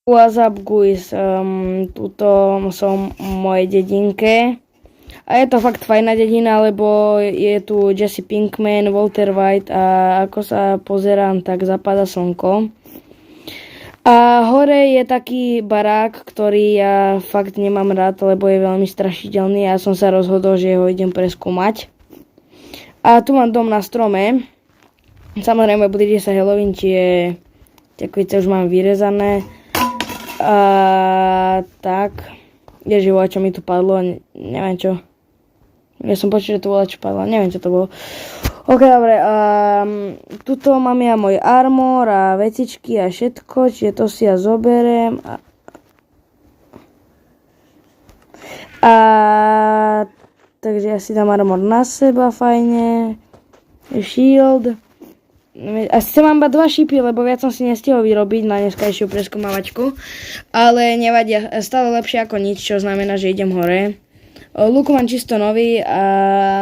What's up guys, tuto som v mojej dedinke a je to fakt fajná dedina, lebo je tu Jesse Pinkman, Walter White a ako sa pozerám, tak zapadá slnko. A hore je taký barák, ktorý ja fakt nemám rád, lebo je veľmi strašidelný a ja som sa rozhodol, že ho idem preskúmať. A tu mám dom na strome. Samozrejme, bude sa Halloween, tie kvice už mám vyrezané. A tak, ježivo, čo mi tu padlo, neviem čo. Ja som počul, že to bolo, čo padlo, neviem čo to bolo. Ok, dobre, tuto mám ja môj armor a vecičky a všetko, čiže to si ja zoberiem. Takže ja si dám armor na seba, fajne. Shield. A sice mám iba 2 šípy, lebo viac som si nestihol vyrobiť na dneskajšiu preskúmavačku. Ale nevadia, stále lepšie ako nič, čo znamená, že idem hore. Luk mám čisto nový a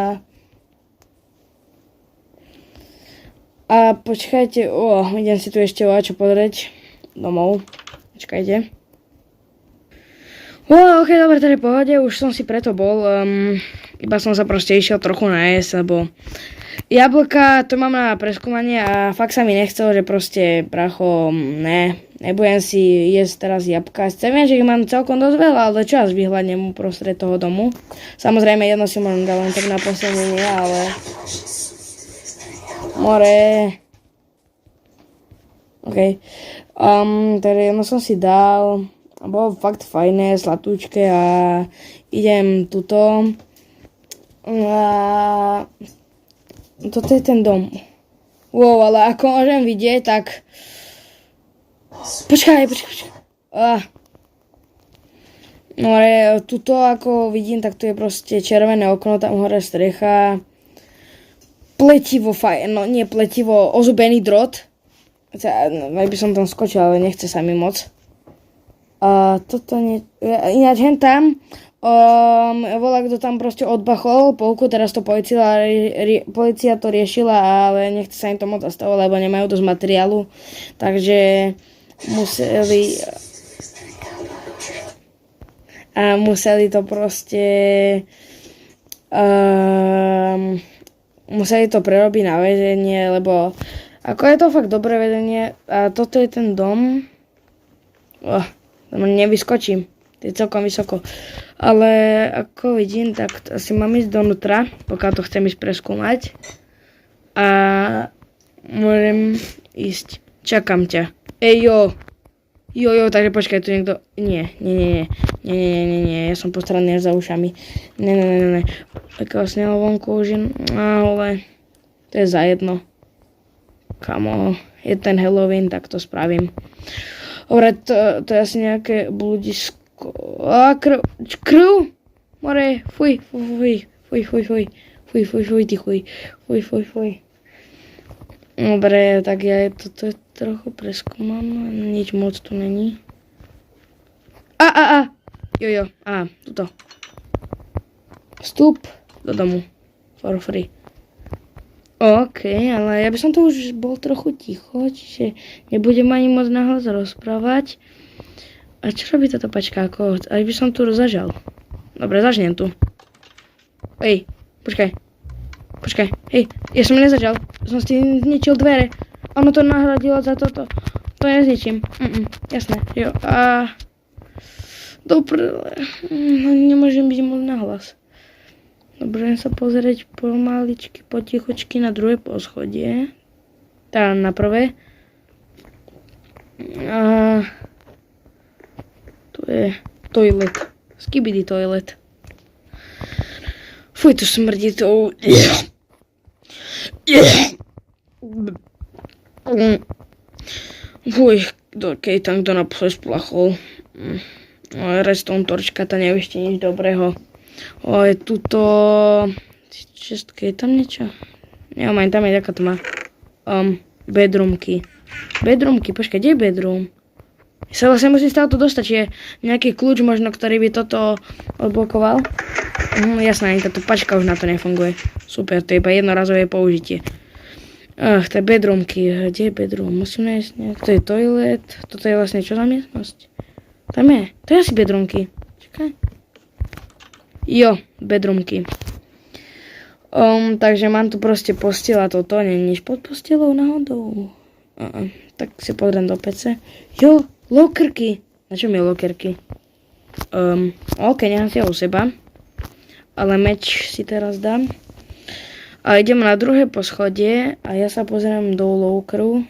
počkajte, idem si tu ešte čo pozrieť domov. Počkajte. Ok, dobre, tady pohode, už som si preto bol. Iba som sa proste išiel trochu najesť, lebo jablka, to mám na preskúmanie a fakt sa mi nechcelo, že proste bracho, nebudem si jesť teraz jabka. Viem, že ich mám celkom dosť veľa, ale čas vyhľadnem uprostred toho domu. Samozrejme, jedno si môžem dať len tak na posledenie, ale more. Ok. Takže jedno som si dal. Bolo fakt fajné, sladúčke a idem tuto. Toto je ten dom. Wow, ale ako môžem vidieť, tak Počkaj. No ale tuto ako vidím, tak tu je proste červené okno, tam hore strecha. Pletivo, nie pletivo, ozubený drôt. By som tam skočil, ale nechce sa mi moc. A toto nie... Ináč hen tam, volá, kto tam proste odbachol polku, teraz to policia to riešila, ale nechce sa im to moc zastavovať, lebo nemajú dosť materiálu. Takže museli to proste museli to prerobiť na väzenie, lebo ako je to fakt dobré väzenie a toto je ten dom. Nevyskočím, to je celkom vysoko. Ale ako vidím, tak asi mám ísť donútra, pokiaľ to chcem ísť preskúmať. A môžem ísť. Čakám ťa. Jo, takže počkaj, tu niekto... Nie, ja som postraný za ušami. Ne. Takého snelo vonku už, ale to je za jedno. Kamo, je ten Halloween, tak to spravím. Dobre, to je asi nejaké bludisko. Krv! More, fuj. Dobre, tak ja toto trochu preskúmam. Nič moc tu není. Jo, tuto. Vstup do domu. For free. OK, ale ja by som tu už bol trochu ticho, čiže nebudem ani moc nahlas rozprávať. A čo robí táto pačkáko? Aj by som tu zažal. Dobre, zažnem tu. Hej, počkaj. Hej, ja som nezažal. Som si zničil dvere. Ono to nahradilo za toto. To nezničím. Jasné, jo. Dobre, nemôžem byť moc nahlas. Dobre, sa pozrieť pomaličky, potichučky na druhé poschodie. Tá na prvé. Tu je toilet. Skibidi toilet. Fuj, to smrdí to. Fuj, keď tam kto naposled splachol. Restom torčka, tá nevište nič dobrého. Je tuto... Čestke, je tam niečo? Neviem, tam je taká tma. Bedroomky, počkaj, kde je bedroom? Sa vlastne musím stále to dostať, je nejaký kľúč možno, ktorý by toto odblokoval. Jasné, ani táto pačka už na to nefunguje. Super, to je iba jednorazové použitie. Ach, to je bedroomky. Kde je bedroom? Musím nájsť nejak. To je toilet. Toto je vlastne čo za miestnosť? Tam je. To je asi bedroomky. Čakaj. Jo, bedroomky. Takže mám tu proste postiel a toto nie je nič pod postelou náhodou. Tak si pozriem do PC. Jo, lokerky. Na čo mi lokerky? OK, nechám si ho u seba. Ale meč si teraz dám. A idem na druhé poschodie a ja sa pozriem do lokeru.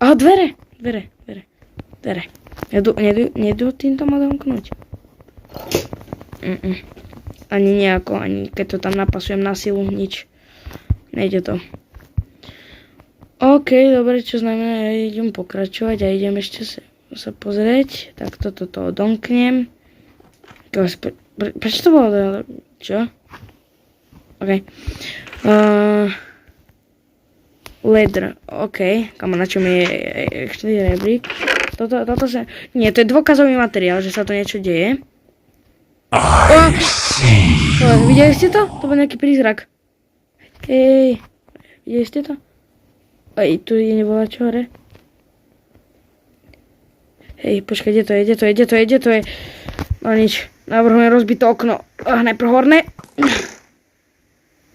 A dvere. Nedú týmto ma domknúť. Ani nejako, ani keď to tam napasujem na silu, nič. Nejde to. OK, dobre, čo znamená, ja idem pokračovať a idem ešte sa pozrieť. Tak toto odomknem. Prečo to bolo? Čo? OK. Ledr, OK. Kamo, na čom je ešte rebrík? Toto sa... Nie, to je dôkazový materiál, že sa to niečo deje. Videli ste to? To bol nejaký prízrak. Hej, videli ste to? Aj tu je nebola čo hore. Hej, počkaj, kde to je? No nič, navrhujem rozbiť to okno. Najprv horné.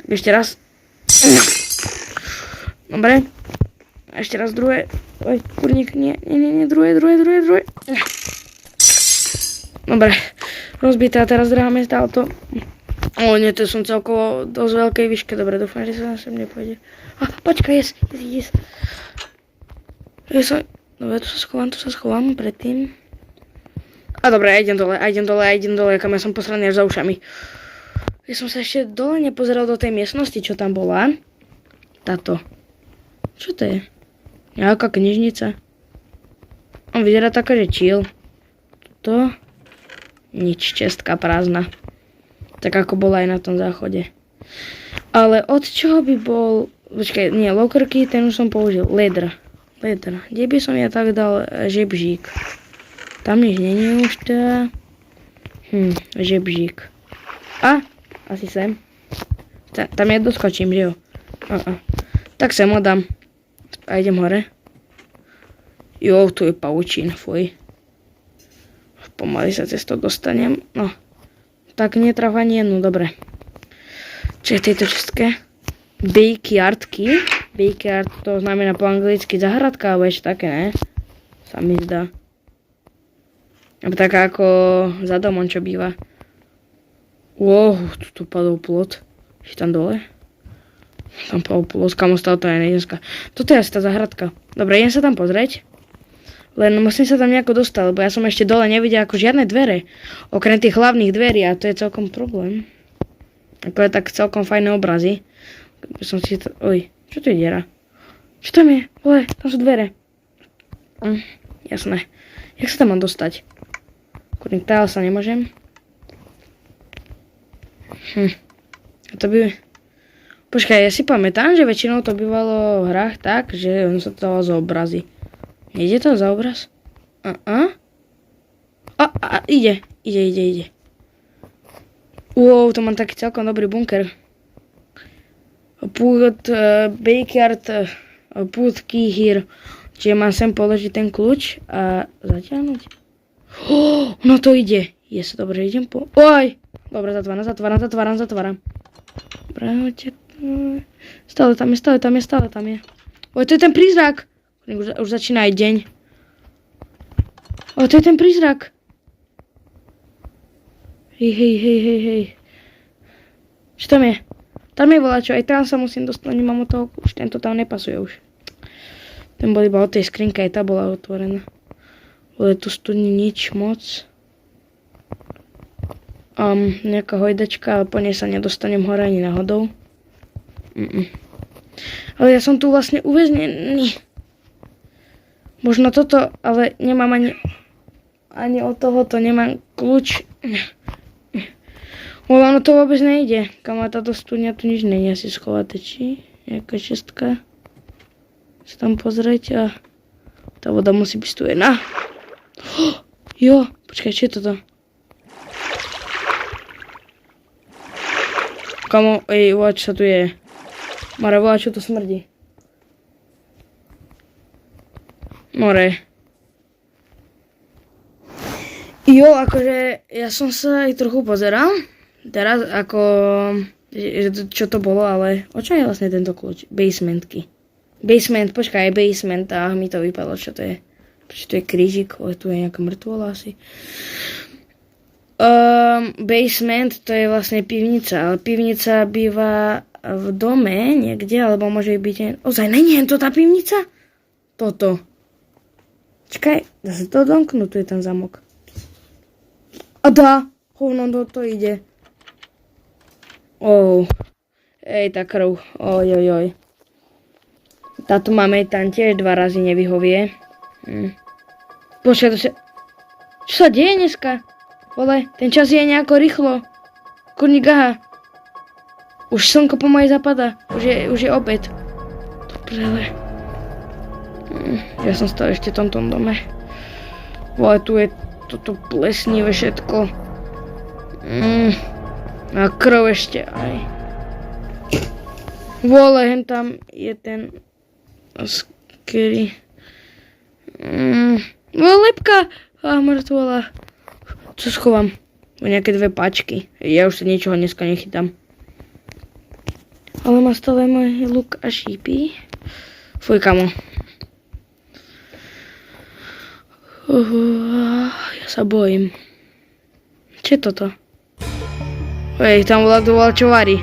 Ešte raz. Dobre. Ešte raz druhé. Oj, kurník, nie, druhé. Dobre. Rozbité a teraz druhá miesta auto. Nie, to som celkovo dosť veľkej výške. Dobre, dúfam, že sa na sem nepôjde. Počkaj, yes. Dobre, tu sa schovám predtým. Dobre, idem dole, kam ja som posraný až za ušami. Ja som sa ešte dole nepozeral do tej miestnosti, čo tam bola. Táto. Čo to je? Nejaká knižnica. On vyzerá taká, že chill. Toto. Nič, čestka prázdna. Tak ako bola aj na tom záchode. Ale od čoho by bol... Počkaj, nie, lokerky, ten už som použil. Ledr. Kde by som ja tak dal žebžík? Tam nič není už to. Žebžík. Asi sem. Tam ja doskočím, že jo? Tak sem ho dám. A idem hore. Jo, tu je pavučín, fuj. Pomaly sa cez to dostanem. No. Tak netraf ani jednu, dobre. Čo je v tejto čistke? Backyard key. Backyard to znamená po anglicky zahradka, alebo ešte také, ne? Sa mi zdá. Taká ako za domom, čo býva. Wow, tu padol plot. Ešte tam dole. Tam padol plot, kam ostal to aj dneska. Toto je asi tá zahradka. Dobre, idem sa tam pozrieť. Len musím sa tam nejako dostať, lebo ja som ešte dole nevidel ako žiadne dvere. Okrem tých hlavných dverí a to je celkom problém. Ako je tak celkom fajné obrazy. Som si to... Oj, čo to je diera? Čo tam je? Tam sú dvere. Jasné. Jak sa tam mám dostať? Kurník, tále sa nemôžem. A to by... Počkaj, ja si pamätám, že väčšinou to bývalo v hrách tak, že on sa to dalo za obrazy. Nejde to za obraz? Ide. Wow, to mám taký celkom dobrý bunker. Backyard, put key here. Čiže mám sem položiť ten kľúč a zatiahnuť. No to ide. Dobre, idem po... Oj! Dobre, zatváram. Dobre, stále tam je. Oj, to je ten prízrak. Už začína aj deň. To je ten prízrak. Hej. Čo tam je? Tam je voľačo, aj tam sa musím dostať, nemám od toho, už tento tam nepasuje už. Ten bol iba od tej skrinky, aj tá bola otvorená. Ale tu studní nič moc. Nejaká hojdačka, ale po nej sa nedostanem hore ani náhodou. Ale ja som tu vlastne uväznený. Možno toto, ale nemám ani od tohoto, nemám kľúč. Ono to vôbec nejde. Kam má táto studňa, tu nič není asi schovaté, či? Nejaká šestka. Sa tam pozrieť a tá voda musí byť studená. Jo, počkaj, čo je toto? Kamo, voľač sa tu je. Mara, voľač, čo to smrdí. more. Jo, akože ja som sa aj trochu pozeral. Teraz ako, čo to bolo, ale o čo je vlastne tento kľúč? Basementky. Basement, počkaj, basement, mi to vypadlo, čo to je. Prečo to je krížik, ale tu je nejaká mŕtvola asi. Basement, to je vlastne pivnica, ale pivnica býva v dome niekde, alebo môže byť... Ozaj, nie je to tá pivnica? Toto. Čakaj, dá sa to domknúť, tu je ten zamok. A dá, hovno, to ide. Ej, tá krv, ojojoj. Táto máme tam tiež 2 razy nevyhovie. Počkaj, to sa... Čo sa deje dneska? Vole, ten čas je nejako rýchlo. Kurník, aha. Už slnko pomaly zapadá. Už je obed. Dobre. Ja som stále ešte v tomto dome. Vole, tu je toto plesnivé všetko. A krv ešte aj. Vole, hen tam je ten... Skry. Lepka! Mŕtvola. Co schovám? Nejaké 2 pačky. Ja už sa ničoho dneska nechytám. Ale má stále môj luk a šípy. Fuj, kamo. Ja sa bojím. Čo je toto? Ej, tam bola čo varí.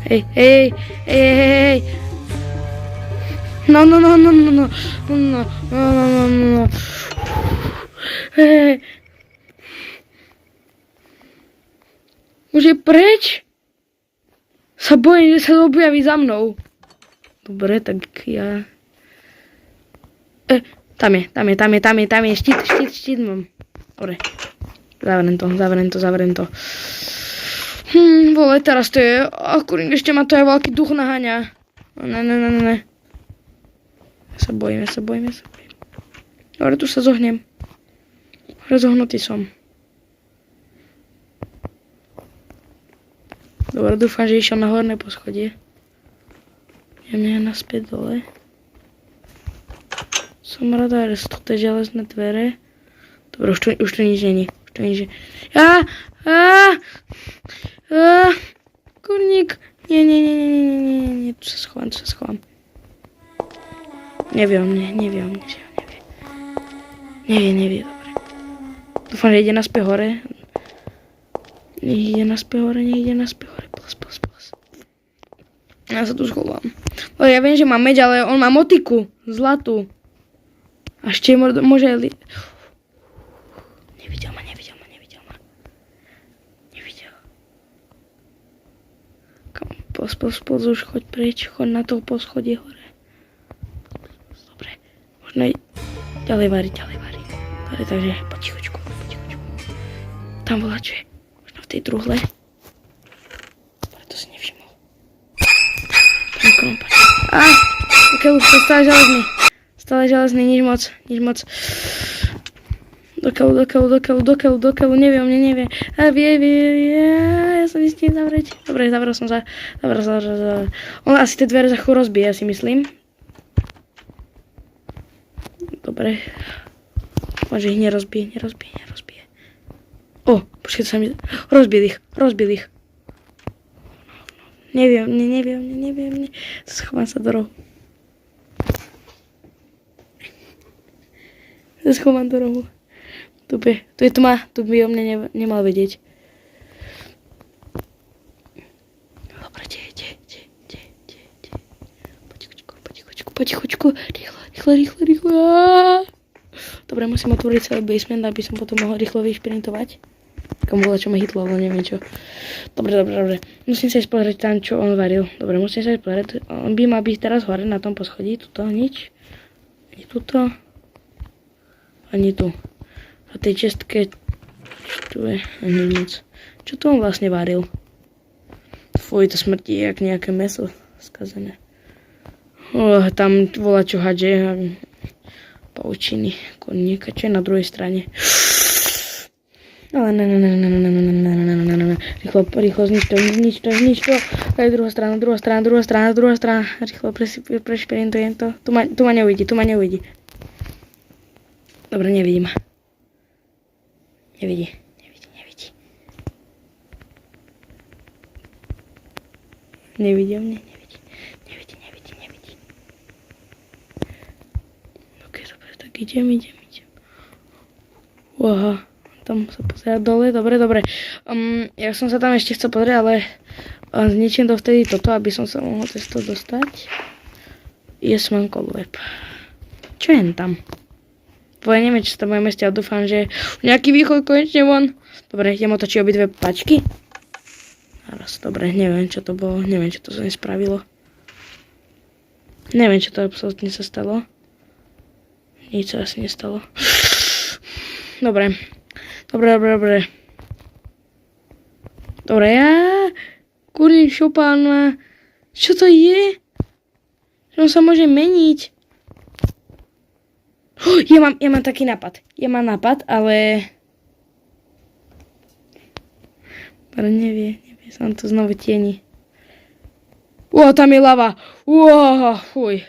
Hej. No. Hej. Už je preč? Sa bojím, že sa objaví za mnou. Dobre, tak ja... Tam je, štít mám. Dobre. Zavriem to. Vole, teraz to je... Kurník, ešte ma to aj veľký duch naháňa. Ne. Ja sa bojím. Dobre, tu sa zohnem. Rozohnutý som. Dobre, dúfam, že išiel na horné poschodie. Idem naspäť dole. Som rada, že sú to železné dvere. Dobre, už tu nič není. Kurník. Nie. Tu sa schovám. Neviem. Nevie, dobre. Dúfam, že ide naspäť hore. Nech ide naspäť hore. Plus. Ja sa tu schovám. Ja viem, že má meď, ale on má motiku. Zlatú. A ešte môže... Nevidel ma. Kam? Poz, už choď preč. Choď na to poschodie hore. Dobre. Možno aj ďalej variť. Dobre, takže potichučku. Tam volá, čo je. Možno v tej truhle. Dobre, to si nevšimol. Ok, už to stále železný. Nič moc. Dokeľu, neviem. Ja sa nestihnem zavrieť. Dobre, zavrel som sa. On asi tie dvere za chvíľu rozbije, ja si myslím. Dobre. Môže ich nerozbije. Počkaj, to sa mi... Rozbil ich. Neviem. Schovám sa do rohu. Tu je tma, tu by o mne nemal vedieť. Dobre, Potichučku. Rýchlo. Dobre, musím otvoriť celý basement, aby som potom mohol rýchlo vyšprintovať. Komu bola, čo ma hitlo, ale neviem čo. Dobre. Musím sa ísť pozrieť tam, čo on varil. Dobre, musím sa ísť pozrieť. On by mal byť teraz hore na tom poschodí. Tuto nič. Ani tuto. Ani tu. A tej čestke... Tu je nič. Čo tu on vlastne varil? Fuj, to smrtí jak nejaké mäso skazené. Tam volá čo hadže. Paučiny. Koníka, čo je na druhej strane. Ale ne. Rýchlo, znič to. To je druhá strana. Rýchlo, prešprintujem to. Tu ma neuvidí. Dobre, nevidí ma. Nevidí. Nevidí mne. Ok, dobre, tak idem. Aha, tam sa pozerať dole, dobre. Ja som sa tam ešte chcel pozrieť, ale zničím dovtedy toto, aby som sa mohol cez to dostať. Yes, man, web. Čo je tam? Neviem, či sa tam budeme stiať, dúfam, že nejaký východ konečne von. Dobre, idem otočiť obidve pačky. Raz, dobre, neviem, čo to bolo, neviem, čo to sa nespravilo. Neviem, čo to absolútne sa stalo. Nič sa asi nestalo. Dobre. Dobre, kurník šopán. Čo to je? Že on sa môže meniť. Ja mám taký nápad. Ale... nevie, sa nám to znovu tieni. Tam je lava. Fuj.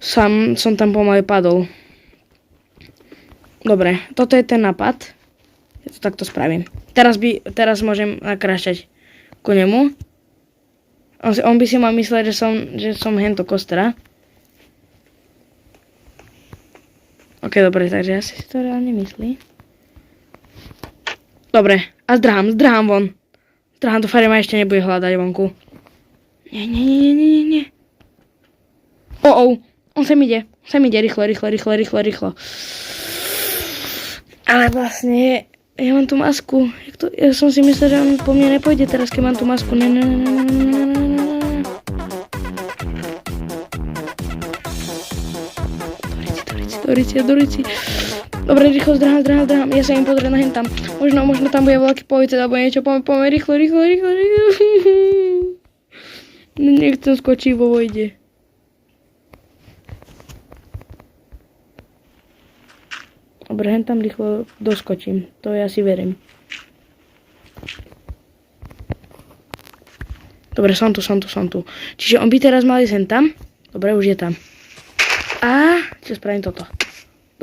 Som tam pomaly padol. Dobre, toto je ten nápad. Ja to takto spravím. Teraz môžem nakrášať ku nemu. On by si mal mysleť, že som hento kostra. Ok, dobre, takže asi si to reálne myslí. Dobre, a zdrhám von. Zdrhám, to Fire ma ešte nebude hľadať vonku. Nie. On sem ide, rýchlo. Ale vlastne, ja mám tú masku. Ja som si myslel, že on po mne nepôjde teraz, keď mám tú masku. Ne. Dorici. Dobre, rýchlo zdrhám. Ja sa im pozriem na hentam. Možno tam bude veľký policajt alebo niečo. Poďme, rýchlo. Nechcem skočiť vo vojde. Dobre, hentam rýchlo doskočím. To ja si verím. Dobre, som tu. Čiže on by teraz mal ísť hentam. Dobre, už je tam. A čo spravím toto?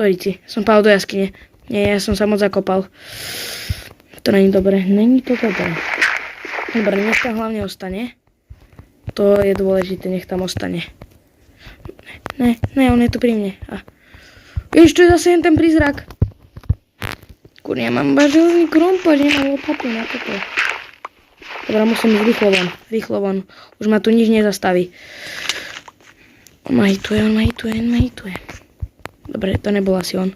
Dojdi, som padol do jaskyne. Nie, ja som sa moc zakopal. To není dobre. Dobre, nech tam hlavne ostane. To je dôležité, nech tam ostane. Ne, on je tu pri mne. Vieš, čo je zase ten prízrak? Kurňa, mám baželný krompáč, nemám lopaty na toto. Dobre, musím ísť rýchlo von. Už ma tu nič nezastaví. On ma hituje. Dobre, to nebol asi on.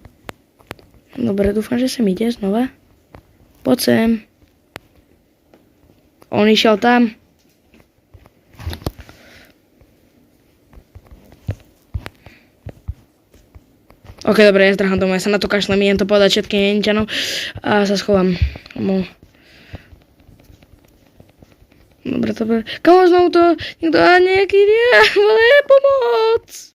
Dobre, dúfam, že sem ide znova. Poď sem. On išiel tam. Ok, dobre, ja zdrhám domov, ja sa na to kašlem, idem to povedať všetkým Jeničanom a sa schovám. Dobre. Kamo znovu to, niekto, nejaký, vole, pomoc!